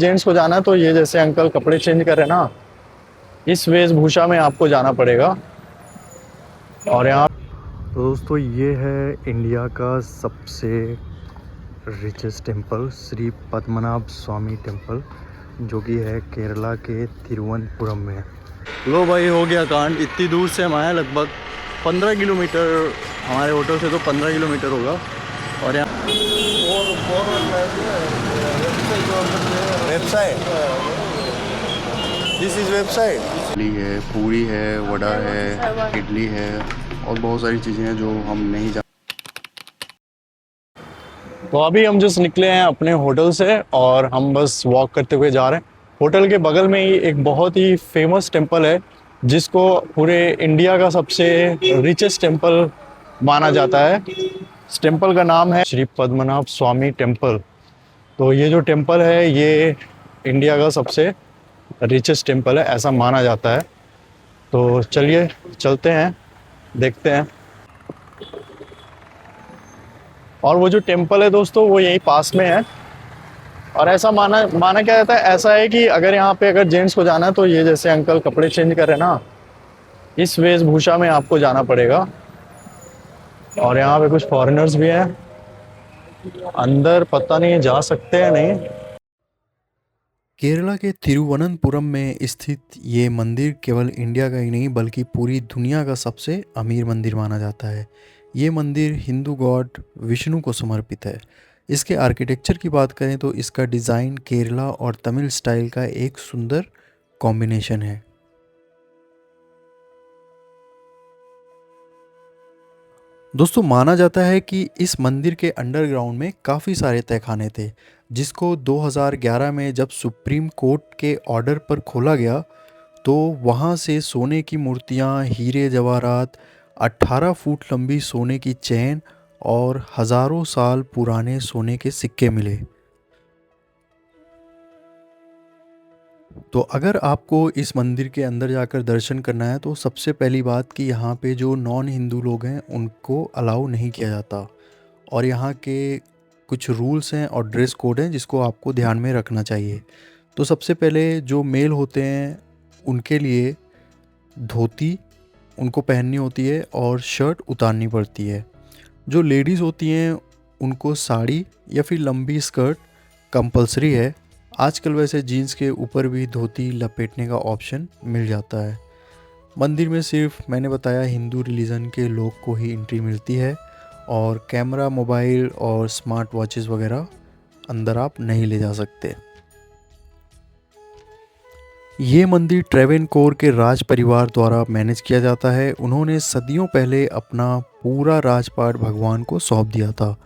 Gents को जाना है तो ये जैसे अंकल कपड़े चेंज कर रहे हैं ना, इस वेशभूषा में आपको जाना पड़ेगा। और यहाँ तो दोस्तों ये है इंडिया का सबसे रिचेस्ट टेम्पल, श्री पद्मनाभ स्वामी टेम्पल, जो कि है केरला के तिरुवनंतपुरम में। लो भाई, हो गया कांड। इतनी दूर से हम आए, लगभग 15 किलोमीटर, हमारे होटल से तो 15 किलोमीटर होगा। और यहाँ website, this is website. Idli है, पूरी है, वड़ा है, इडली है और बहुत सारी चीज़ें हैं जो हम नहीं जान। तो अभी हम जस्ट निकले हैं अपने होटल से और हम बस वॉक करते हुए जा रहे हैं। होटल के बगल में ही एक बहुत ही फेमस टेम्पल है, जिसको पूरे इंडिया का सबसे रिचेस्ट टेम्पल माना जाता है। इस टेम्पल का नाम है श्री पद्मनाभ स्वामी टेम्पल। तो ये जो टेम्पल है ये इंडिया का सबसे रिचेस्ट टेम्पल है, ऐसा माना जाता है। तो चलिए चलते हैं, देखते हैं। और वो जो टेम्पल है दोस्तों, वो यहीं पास में है। और ऐसा माना माना क्या जाता है, ऐसा है कि अगर जेंट्स को जाना है तो ये जैसे अंकल कपड़े चेंज कर रहे हैं ना, इस वेशभूषा में आपको जाना पड़ेगा। और यहाँ पे कुछ फॉरेनर्स भी हैं। अंदर पता नहीं जा सकते हैं नहीं। केरला के तिरुवनंतपुरम में स्थित ये मंदिर केवल इंडिया का ही नहीं बल्कि पूरी दुनिया का सबसे अमीर मंदिर माना जाता है। ये मंदिर हिंदू गॉड विष्णु को समर्पित है। इसके आर्किटेक्चर की बात करें तो इसका डिज़ाइन केरला और तमिल स्टाइल का एक सुंदर कॉम्बिनेशन है। दोस्तों, माना जाता है कि इस मंदिर के अंडरग्राउंड में काफ़ी सारे तहखाने थे, जिसको 2011 में जब सुप्रीम कोर्ट के ऑर्डर पर खोला गया तो वहाँ से सोने की मूर्तियाँ, हीरे जवाहरात, 18 फुट लंबी सोने की चेन और हज़ारों साल पुराने सोने के सिक्के मिले। तो अगर आपको इस मंदिर के अंदर जाकर दर्शन करना है तो सबसे पहली बात कि यहाँ पे जो नॉन हिंदू लोग हैं उनको अलाउ नहीं किया जाता। और यहाँ के कुछ रूल्स हैं और ड्रेस कोड हैं जिसको आपको ध्यान में रखना चाहिए। तो सबसे पहले जो मेल होते हैं उनके लिए धोती उनको पहननी होती है और शर्ट उतारनी पड़ती है। जो लेडीज़ होती हैं उनको साड़ी या फिर लंबी स्कर्ट कंपलसरी है। आजकल वैसे जीन्स के ऊपर भी धोती लपेटने का ऑप्शन मिल जाता है। मंदिर में सिर्फ मैंने बताया हिंदू रिलीजन के लोग को ही एंट्री मिलती है और कैमरा, मोबाइल और स्मार्ट वॉचेस वगैरह अंदर आप नहीं ले जा सकते। ये मंदिर ट्रेवेनकोर के राज परिवार द्वारा मैनेज किया जाता है। उन्होंने सदियों पहले अपना पूरा राजपाट भगवान को सौंप दिया था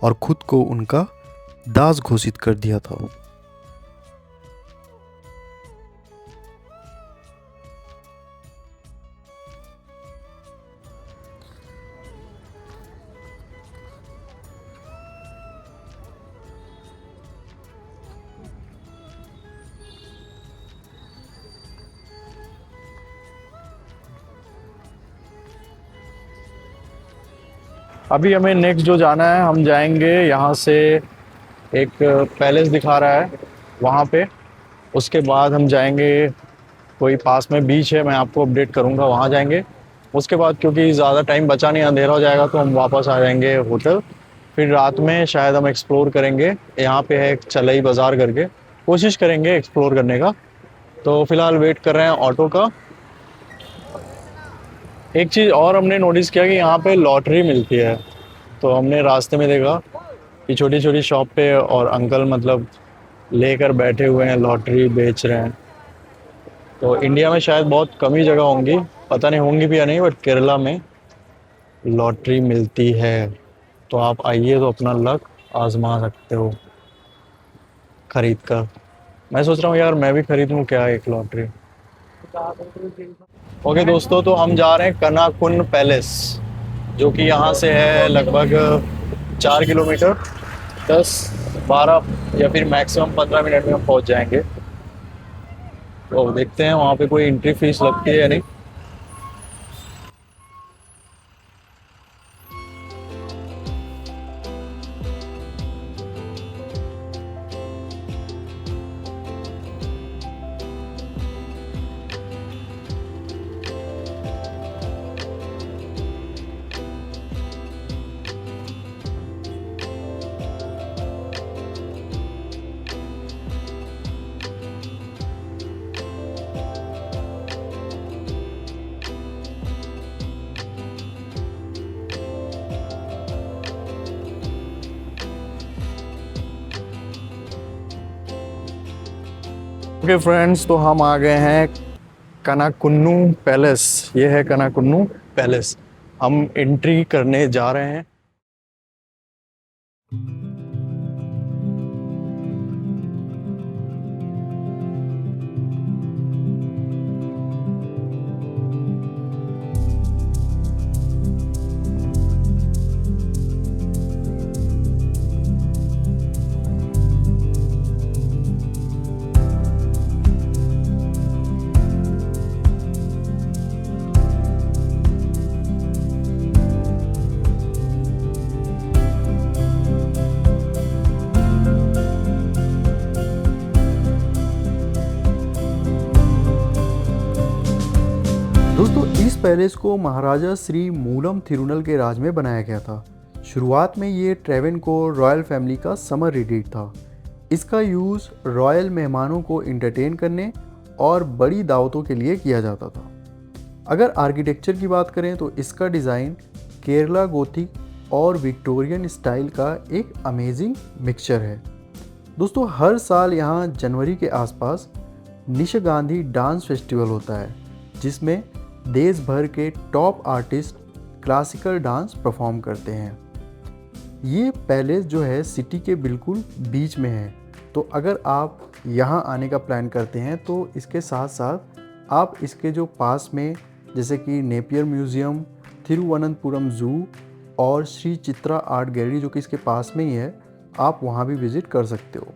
और खुद को उनका दास घोषित कर दिया था। अभी हमें नेक्स्ट जो जाना है, हम जाएंगे यहाँ से, एक पैलेस दिखा रहा है वहाँ पे। उसके बाद हम जाएंगे, कोई पास में बीच है, मैं आपको अपडेट करूँगा, वहाँ जाएंगे। उसके बाद क्योंकि ज़्यादा टाइम बचा नहीं, अंधेरा हो जाएगा, तो हम वापस आ जाएंगे होटल। फिर रात में शायद हम एक्सप्लोर करेंगे। यहाँ पे है एक चलई बाज़ार करके, कोशिश करेंगे एक्सप्लोर करने का। तो फिलहाल वेट कर रहे हैं ऑटो का। एक चीज़ और हमने नोटिस किया कि यहाँ पे लॉटरी मिलती है। तो हमने रास्ते में देखा कि छोटी छोटी शॉप पे और अंकल मतलब लेकर बैठे हुए हैं, लॉटरी बेच रहे हैं। तो इंडिया में शायद बहुत कम ही जगह होंगी, पता नहीं होंगी भी या नहीं, बट केरला में लॉटरी मिलती है। तो आप आइए तो अपना लक आजमा सकते हो खरीद कर। मैं सोच रहा हूँ यार, मैं भी खरीद लूँ क्या एक लॉटरी। ओके दोस्तों, तो हम जा रहे हैं कनाकुन पैलेस, जो कि यहाँ से है लगभग 4 किलोमीटर। 10-12 या फिर मैक्सिमम 15 मिनट में हम पहुँच जाएंगे। तो देखते हैं वहाँ पे कोई एंट्री फीस लगती है या नहीं। ओके फ्रेंड्स, तो हम आ गए हैं कनाकुन्नू पैलेस। ये है कनाकुन्नू पैलेस। हम एंट्री करने जा रहे हैं। दोस्तों इस पैलेस को महाराजा श्री मूलम थिरुनल के राज में बनाया गया था। शुरुआत में ये ट्रेवेनकोर रॉयल फैमिली का समर रिट्रीट था। इसका यूज़ रॉयल मेहमानों को इंटरटेन करने और बड़ी दावतों के लिए किया जाता था। अगर आर्किटेक्चर की बात करें तो इसका डिज़ाइन केरला गोथिक और विक्टोरियन स्टाइल का एक अमेजिंग मिक्सचर है। दोस्तों हर साल यहाँ जनवरी के आसपास निशागांधी डांस फेस्टिवल होता है, जिसमें देश भर के top artist classical dance perform करते हैं। ये पैलेस जो है सिटी के बिल्कुल बीच में है, तो अगर आप यहाँ आने का प्लान करते हैं तो इसके साथ साथ आप इसके जो पास में जैसे कि नेपियर म्यूज़ियम, तिरुवनंतपुरम ज़ू और श्री चित्रा आर्ट गैलरी जो कि इसके पास में ही है, आप वहाँ भी विज़िट कर सकते हो।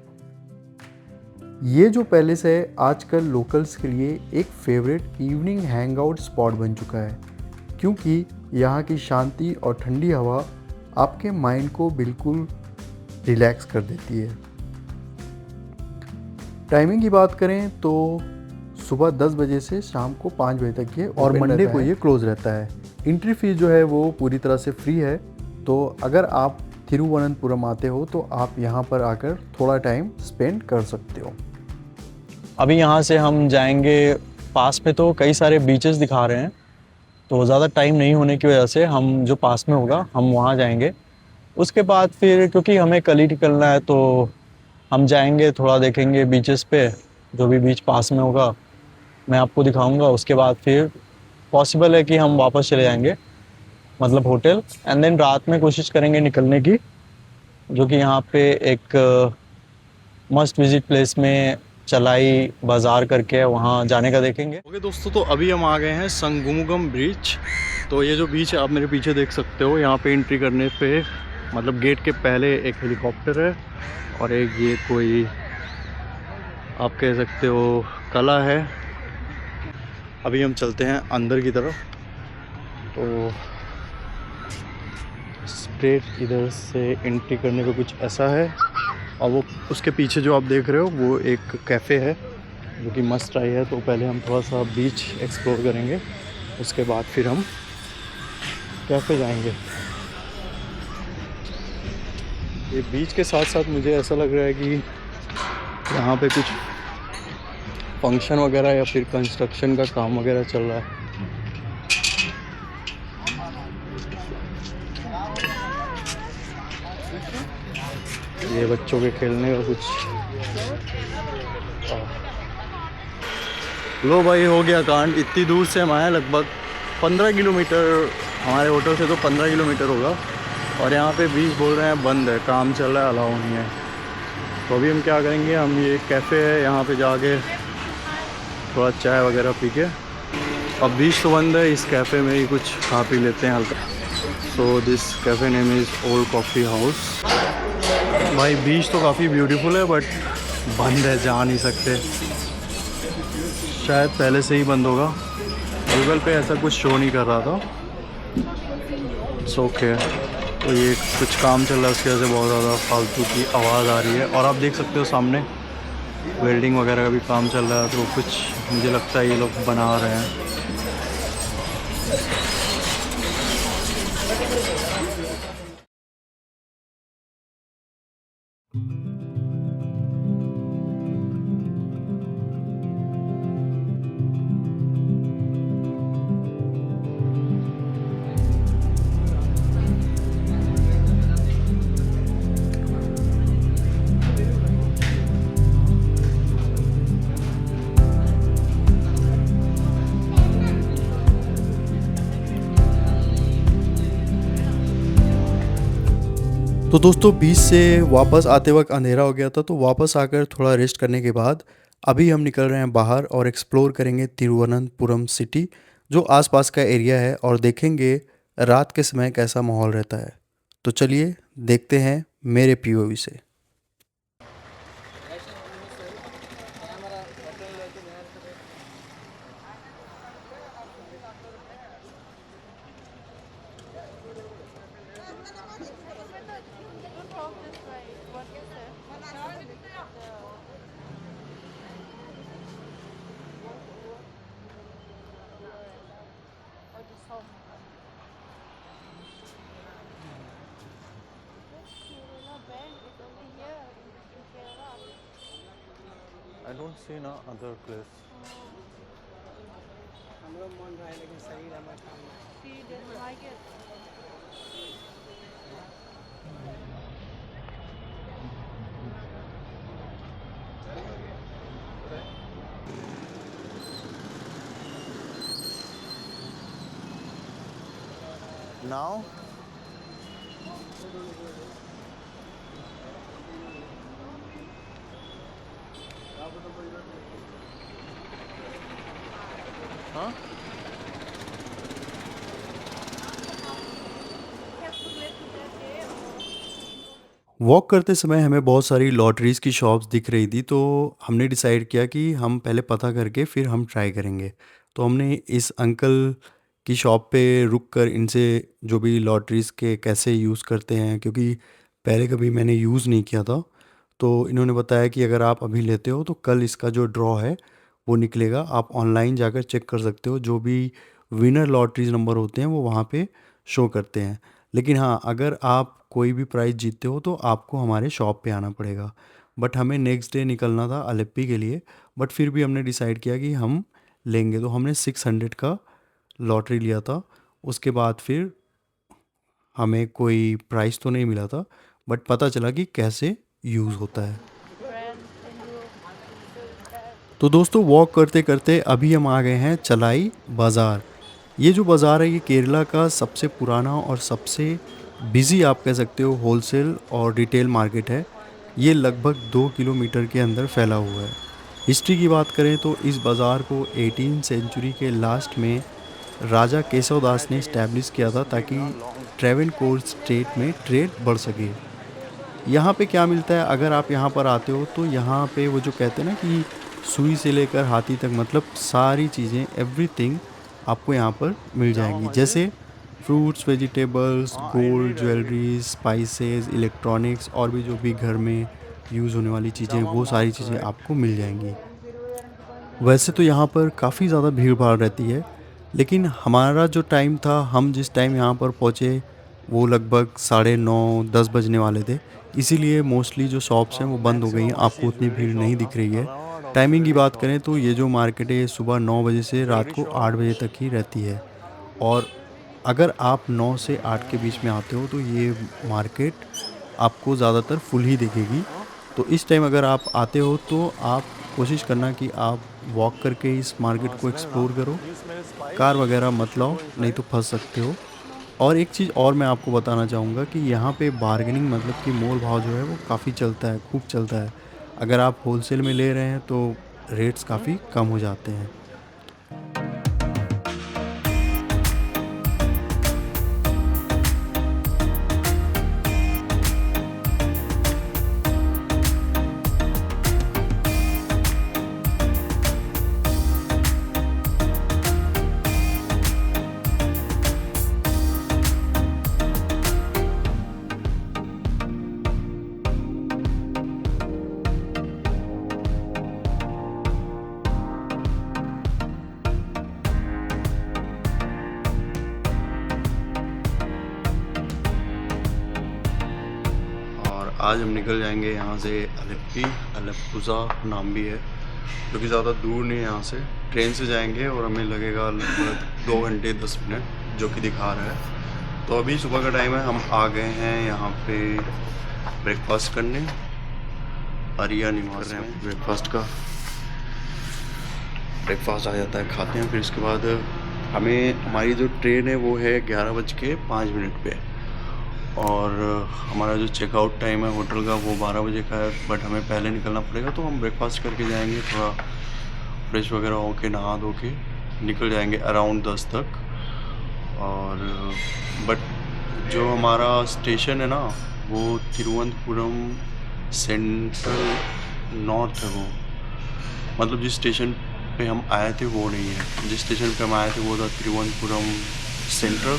ये जो पैलेस है आजकल लोकल्स के लिए एक फेवरेट इवनिंग हैंगआउट स्पॉट बन चुका है, क्योंकि यहाँ की शांति और ठंडी हवा आपके माइंड को बिल्कुल रिलैक्स कर देती है। टाइमिंग की बात करें तो सुबह 10 बजे से शाम को 5 बजे तक ये और मंडे को ये क्लोज रहता है। एंट्री फीस जो है वो पूरी तरह से फ्री है, तो अगर आप तिरुवनंतपुरम आते हो तो आप यहाँ पर आकर थोड़ा टाइम स्पेंड कर सकते हो। अभी यहाँ से हम जाएंगे, पास में तो कई सारे बीचेस दिखा रहे हैं, तो ज़्यादा टाइम नहीं होने की वजह से हम जो पास में होगा हम वहाँ जाएंगे। उसके बाद फिर क्योंकि हमें कल ही निकलना है तो हम जाएंगे, थोड़ा देखेंगे बीचेस पे, जो भी बीच पास में होगा मैं आपको दिखाऊंगा। उसके बाद फिर पॉसिबल है कि हम वापस चले जाएंगे, मतलब होटल, एंड देन रात में कोशिश करेंगे निकलने की, जो कि यहाँ पे एक मस्ट विजिट प्लेस में चलाई बाज़ार करके है, वहाँ जाने का देखेंगे। ओके दोस्तों, तो अभी हम आ गए हैं संगमुगम बीच। तो ये जो बीच है आप मेरे पीछे देख सकते हो, यहाँ पे एंट्री करने पे मतलब गेट के पहले एक हेलीकॉप्टर है और एक ये कोई आप कह सकते हो कला है। अभी हम चलते हैं अंदर की तरफ। तो स्ट्रेट इधर से एंट्री करने को कुछ ऐसा है, और वो उसके पीछे जो आप देख रहे हो वो एक कैफ़े है जो कि मस्ट ट्राई है। तो पहले हम थोड़ा सा बीच एक्सप्लोर करेंगे, उसके बाद फिर हम कैफ़े जाएंगे। ये बीच के साथ साथ मुझे ऐसा लग रहा है कि यहाँ पे कुछ फंक्शन वगैरह या फिर कंस्ट्रक्शन का काम वगैरह चल रहा है। ये बच्चों के खेलने का कुछ, लो भाई हो गया कांड। इतनी दूर से हम आए, लगभग 15 किलोमीटर, हमारे होटल से तो 15 किलोमीटर होगा, और यहाँ पे बीच बोल रहे हैं बंद है, काम चल रहा है, अलाउ नहीं है। तो अभी हम क्या करेंगे, हम ये कैफ़े है यहाँ पे जाके थोड़ा चाय वगैरह पी के, अब बीच तो बंद है, इस कैफ़े में ही कुछ खा पी लेते हैं हल्का। So this cafe name is old coffee house. भाई बीच तो काफ़ी ब्यूटीफुल है बट बंद है, जा नहीं सकते, शायद पहले से ही बंद होगा। गूगल पे ऐसा कुछ शो नहीं कर रहा था। ओके, तो ये कुछ काम चल रहा है, उसकी वजह से बहुत ज़्यादा फालतू की आवाज़ आ रही है। और आप देख सकते हो सामने वेल्डिंग वगैरह का भी काम चल रहा है, तो कुछ मुझे लगता है ये लोग बना रहे हैं। तो दोस्तों बीच से वापस आते वक्त अंधेरा हो गया था, तो वापस आकर थोड़ा रेस्ट करने के बाद अभी हम निकल रहे हैं बाहर और एक्सप्लोर करेंगे तिरुवनंतपुरम सिटी, जो आसपास का एरिया है, और देखेंगे रात के समय कैसा माहौल रहता है। तो चलिए देखते हैं मेरे पीओवी से। I don't see ना other place. हमरो मन रहे लेकिन शरीर हमारा काम नहीं। Now हाँ वॉक करते समय हमें बहुत सारी लॉटरीज़ की शॉप्स दिख रही थी, तो हमने डिसाइड किया कि हम पहले पता करके फिर हम ट्राई करेंगे। तो हमने इस अंकल की शॉप पे रुक कर इनसे जो भी लॉटरीज़ के कैसे यूज़ करते हैं, क्योंकि पहले कभी मैंने यूज़ नहीं किया था, तो इन्होंने बताया कि अगर आप अभी लेते हो तो कल इसका जो ड्रॉ है वो निकलेगा। आप ऑनलाइन जाकर चेक कर सकते हो, जो भी विनर लॉटरीज़ नंबर होते हैं वो वहाँ पे शो करते हैं। लेकिन हाँ, अगर आप कोई भी प्राइज़ जीतते हो तो आपको हमारे शॉप पे आना पड़ेगा। बट हमें नेक्स्ट डे निकलना था अलेप्पी के लिए, बट फिर भी हमने डिसाइड किया कि हम लेंगे। तो हमने 600 का लॉटरी लिया था। उसके बाद फिर हमें कोई प्राइज़ तो नहीं मिला था, बट पता चला कि कैसे यूज़ होता है। तो दोस्तों वॉक करते करते अभी हम आ गए हैं चलाई बाज़ार। ये जो बाज़ार है ये केरला का सबसे पुराना और सबसे बिज़ी आप कह सकते हो होलसेल और रिटेल मार्केट है। ये लगभग 2 किलोमीटर के अंदर फैला हुआ है। हिस्ट्री की बात करें तो इस बाज़ार को 18 सेंचुरी के लास्ट में राजा केशव दास ने इस्टेब्लिश किया था, ताकि ट्रेवनकोर स्टेट में ट्रेड बढ़ सके। यहाँ पे क्या मिलता है, अगर आप यहाँ पर आते हो तो यहाँ पे वो जो कहते हैं ना कि सुई से लेकर हाथी तक, मतलब सारी चीज़ें एवरीथिंग आपको यहाँ पर मिल जाएंगी। जैसे fruits, vegetables, gold, jewellery, spices, electronics और भी जो भी घर में यूज़ होने वाली चीज़ें, वो सारी चीज़ें आपको मिल जाएंगी। वैसे तो यहाँ पर काफ़ी ज़्यादा भीड़ भाड़ रहती है, लेकिन हमारा जो टाइम था, हम जिस टाइम यहाँ पर पहुँचे वो लगभग 9:30-10 बजने वाले थे। इसीलिए मोस्टली जो शॉप्स हैं वो बंद हो गई हैं, आपको उतनी भीड़ नहीं दिख रही है। टाइमिंग की बात करें तो ये जो मार्केट है ये सुबह 9 बजे से रात को 8 बजे तक ही रहती है। और अगर आप 9 से 8 के बीच में आते हो तो ये मार्केट आपको ज़्यादातर फुल ही दिखेगी। तो इस टाइम अगर आप आते हो तो आप कोशिश करना कि आप वॉक करके इस मार्केट को एक्सप्लोर करो, कार वगैरह मत लाओ, नहीं तो फंस सकते हो। और एक चीज़ और मैं आपको बताना चाहूँगा कि यहाँ पे बार्गेनिंग मतलब कि मोल भाव जो है वो काफ़ी चलता है, खूब चलता है। अगर आप होलसेल में ले रहे हैं तो रेट्स काफ़ी कम हो जाते हैं। आज हम निकल जाएंगे यहाँ से अलेप्पी, अलेप्पूज़ा नाम भी है, जो कि ज़्यादा दूर नहीं है यहाँ से। ट्रेन से जाएंगे और हमें लगेगा लगभग 2 घंटे 10 मिनट, जो कि दिखा रहा है। तो अभी सुबह का टाइम है, हम आ गए हैं यहाँ पे ब्रेकफास्ट करने। अरिया नहीं मार रहे हैं ब्रेकफास्ट का। ब्रेकफास्ट आ जाता है, खाते हैं, फिर इसके बाद हमारी जो ट्रेन है वो है 11:05 पे। और हमारा जो चेकआउट टाइम है होटल का वो 12 बजे का है, बट हमें पहले निकलना पड़ेगा, तो हम ब्रेकफास्ट करके जाएंगे, थोड़ा फ्रेश वगैरह होके नहा धो के निकल जाएंगे अराउंड 10 तक। और बट जो हमारा स्टेशन है ना वो तिरुवनंतपुरम सेंट्रल नॉर्थ है, वो मतलब जिस स्टेशन पे हम आए थे वो नहीं है। जिस स्टेशन पे हम आए थे वो था तिरुवनंतपुरम सेंट्रल,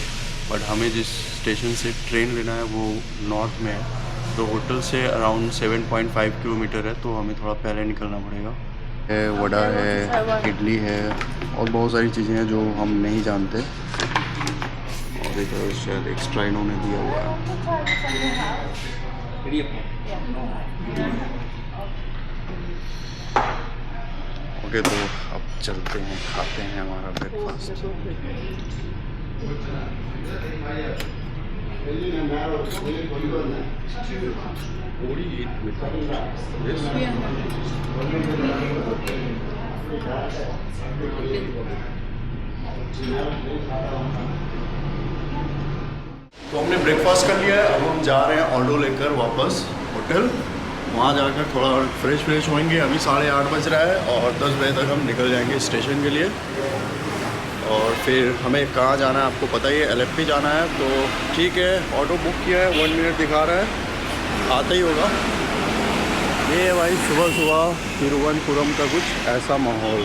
बट हमें जिस स्टेशन से ट्रेन लेना है वो नॉर्थ में है, तो होटल से अराउंड 7.5 किलोमीटर है, तो हमें थोड़ा पहले निकलना पड़ेगा। है वड़ा है, इडली है और बहुत सारी चीज़ें हैं जो हम नहीं जानते, और इधर शायद एक्स्ट्रा इन्होंने दिया हुआ है। ओके, तो अब चलते हैं, खाते हैं हमारा ब्रेकफास्ट। तो हमने ब्रेकफास्ट कर लिया है, अब हम जा रहे हैं ऑटो लेकर वापस होटल। वहाँ जाकर थोड़ा फ्रेश होंगे। अभी 8:30 बज रहा है और 10 बजे तक हम निकल जाएंगे स्टेशन के लिए। और फिर हमें कहाँ जाना है आपको पता ही है, LFP जाना है। तो ठीक है, ऑटो बुक किया है, 1 मिनट दिखा रहा है, आता ही होगा। ये है भाई सुबह तिरुवनंतपुरम का कुछ ऐसा माहौल।